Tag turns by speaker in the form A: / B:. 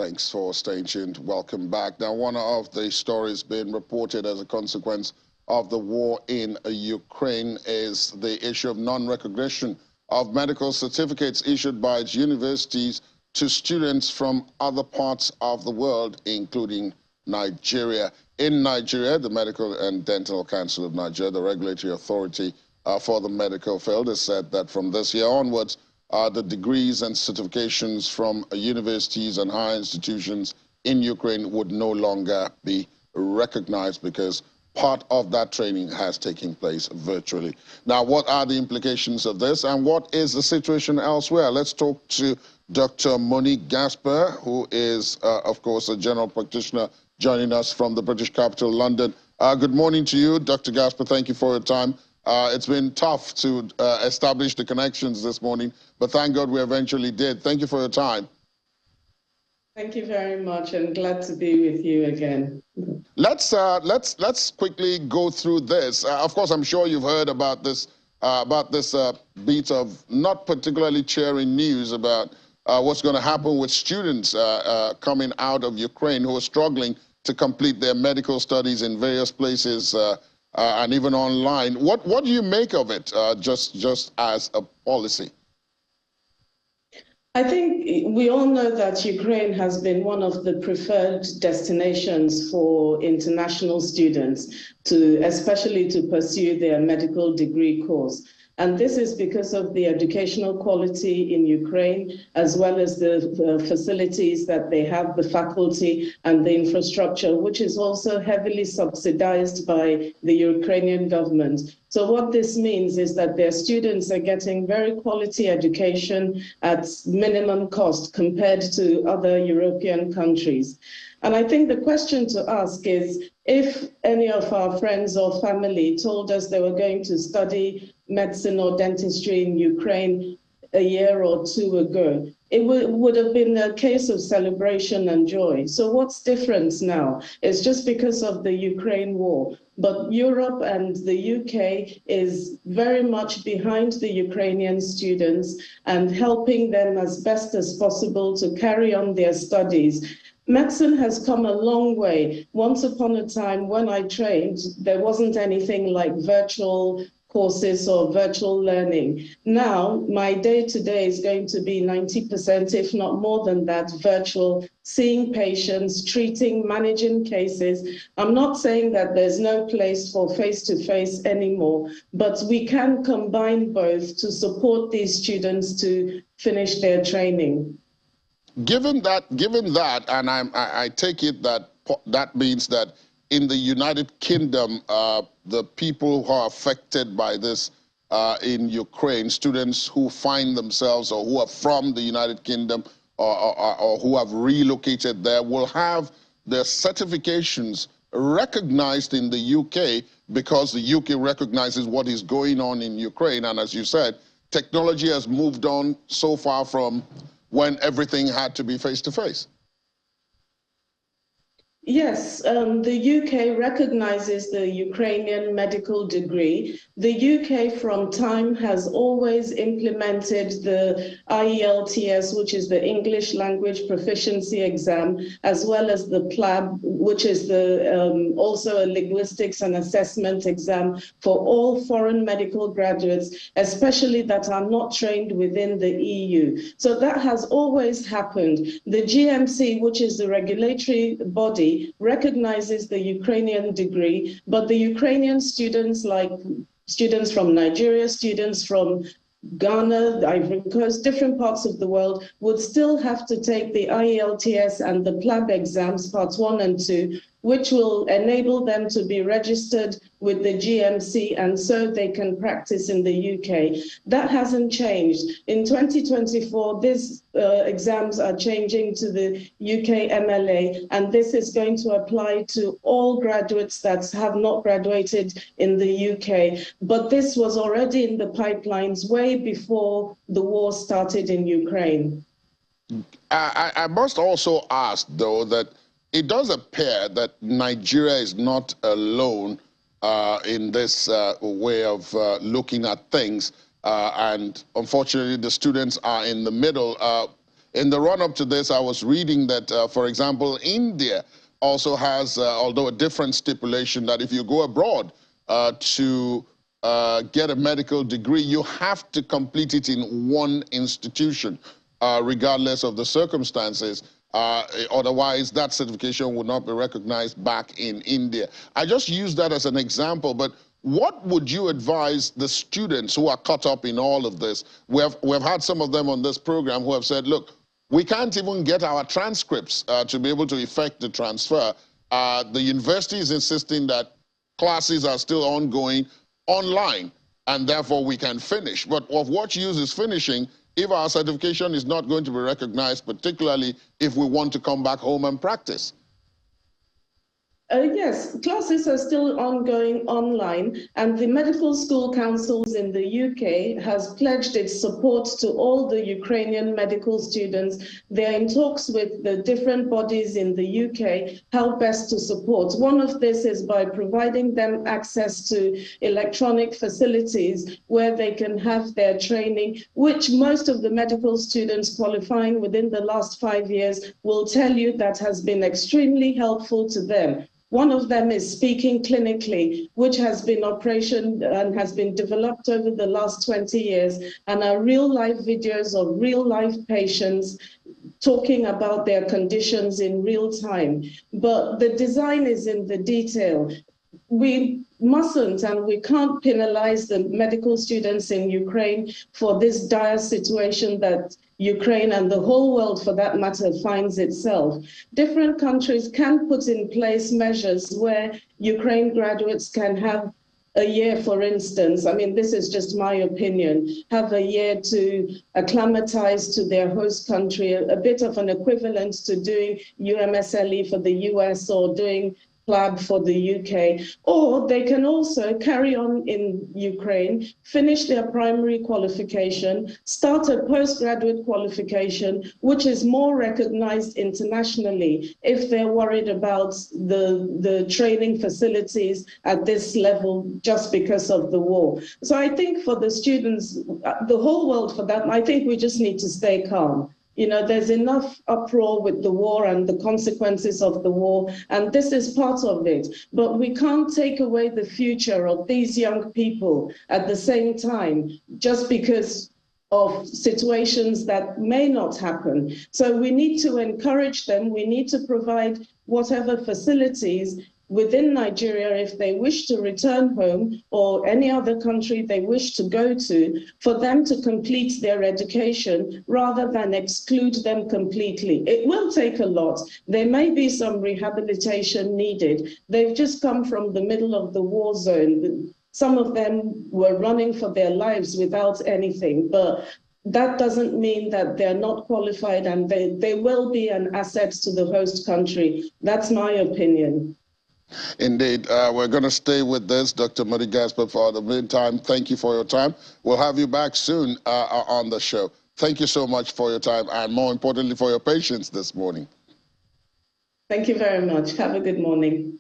A: Thanks for staying tuned. Welcome back. Now, one of the stories being reported as a consequence of the war in Ukraine is the issue of non-recognition of medical certificates issued by its universities to students from other parts of the world, including Nigeria. In Nigeria, the Medical and Dental Council of Nigeria, the regulatory authority for the medical field, has said that from this year onwards, the degrees and certifications from universities and higher institutions in Ukraine would no longer be recognized because part of that training has taken place virtually. Now, what are the implications of this and what is the situation elsewhere? Let's talk to Dr. Monique Gasper, who is, of course, a general practitioner joining us from the British capital, London. Good morning to you, Dr. Gasper. Thank you for your time. It's been tough to establish the connections this morning, but thank God we eventually did. Thank you for your time.
B: Thank you very much, and glad to be with you again.
A: Let's quickly go through this. Of course, I'm sure you've heard about this beat of not particularly cheering news about what's going to happen with students coming out of Ukraine who are struggling to complete their medical studies in various places and even online. What do you make of it, just as a policy?
B: I think we all know that Ukraine has been one of the preferred destinations for international students, especially to pursue their medical degree course. And this is because of the educational quality in Ukraine, as well as the facilities that they have, the faculty and the infrastructure, which is also heavily subsidized by the Ukrainian government. So what this means is that their students are getting very quality education at minimum cost compared to other European countries. And I think the question to ask is, if any of our friends or family told us they were going to study medicine or dentistry in Ukraine a year or two ago, it would have been a case of celebration and joy. So what's different now? It's just because of the Ukraine war. But Europe and the UK is very much behind the Ukrainian students and helping them as best as possible to carry on their studies. Medicine has come a long way. Once upon a time, when I trained, there wasn't anything like virtual courses or virtual learning. Now, my day-to-day is going to be 90%, if not more than that, virtual, seeing patients, treating, managing cases. I'm not saying that there's no place for face-to-face anymore, but we can combine both to support these students to finish their training.
A: Given that, and I take it that that means that in the United Kingdom, the people who are affected by this in Ukraine, students who find themselves or who are from the United Kingdom or who have relocated there will have their certifications recognized in the UK because the UK recognizes what is going on in Ukraine. And as you said, technology has moved on so far from when everything had to be face-to-face.
B: Yes, the UK recognizes the Ukrainian medical degree. The UK from time has always implemented the IELTS, which is the English Language Proficiency Exam, as well as the PLAB, which is also a linguistics and assessment exam for all foreign medical graduates, especially that are not trained within the EU. So that has always happened. The GMC, which is the regulatory body, recognizes the Ukrainian degree, but the Ukrainian students, like students from Nigeria, students from Ghana, Ivory Coast, different parts of the world, would still have to take the IELTS and the PLAB exams, parts 1 and 2, which will enable them to be registered with the GMC, and so they can practice in the UK. That hasn't changed. In 2024, these exams are changing to the UK MLA, and this is going to apply to all graduates that have not graduated in the UK. But this was already in the pipelines way before the war started in Ukraine.
A: I must also ask, though, that it does appear that Nigeria is not alone in this way of looking at things. And unfortunately, the students are in the middle. in the run-up to this, I was reading that, for example, India also has, although a different stipulation, that if you go abroad to get a medical degree, you have to complete it in one institution, regardless of the circumstances. Otherwise, that certification would not be recognized back in India. I just use that as an example, but what would you advise the students who are caught up in all of this? We've had some of them on this program who have said, look, we can't even get our transcripts to be able to effect the transfer. The university is insisting that classes are still ongoing online, and therefore we can finish. But of what use is finishing if our certification is not going to be recognized, particularly if we want to come back home and practice?
B: Yes, classes are still ongoing online, and the Medical School Councils in the UK has pledged its support to all the Ukrainian medical students. They're in talks with the different bodies in the UK how best to support. One of this is by providing them access to electronic facilities where they can have their training, which most of the medical students qualifying within the last 5 years will tell you that has been extremely helpful to them. One of them is speaking clinically, which has been operationed and has been developed over the last 20 years, and are real-life videos of real-life patients talking about their conditions in real time. But the design is in the detail. We mustn't and we can't penalize the medical students in Ukraine for this dire situation that Ukraine and the whole world, for that matter, finds itself. Different countries can put in place measures where Ukraine graduates can have a year, for instance. I mean, this is just my opinion, have a year to acclimatize to their host country, a bit of an equivalent to doing UMSLE for the US or doing PLAB for the UK, or they can also carry on in Ukraine, finish their primary qualification, start a postgraduate qualification, which is more recognized internationally if they're worried about the training facilities at this level just because of the war. So I think for the students, the whole world for that, I think we just need to stay calm. You know, there's enough uproar with the war and the consequences of the war, and this is part of it. But we can't take away the future of these young people at the same time just because of situations that may not happen. So we need to encourage them. We need to provide whatever facilities within Nigeria, if they wish to return home, or any other country they wish to go to, for them to complete their education rather than exclude them completely. It will take a lot. There may be some rehabilitation needed. They've just come from the middle of the war zone. Some of them were running for their lives without anything, but that doesn't mean that they're not qualified, and they will be an asset to the host country. That's my opinion.
A: Indeed. We're going to stay with this, Dr. Mary Gasper, for the meantime. Thank you for your time. We'll have you back soon on the show. Thank you so much for your time, and more importantly, for your patience this morning.
B: Thank you very much. Have a good morning.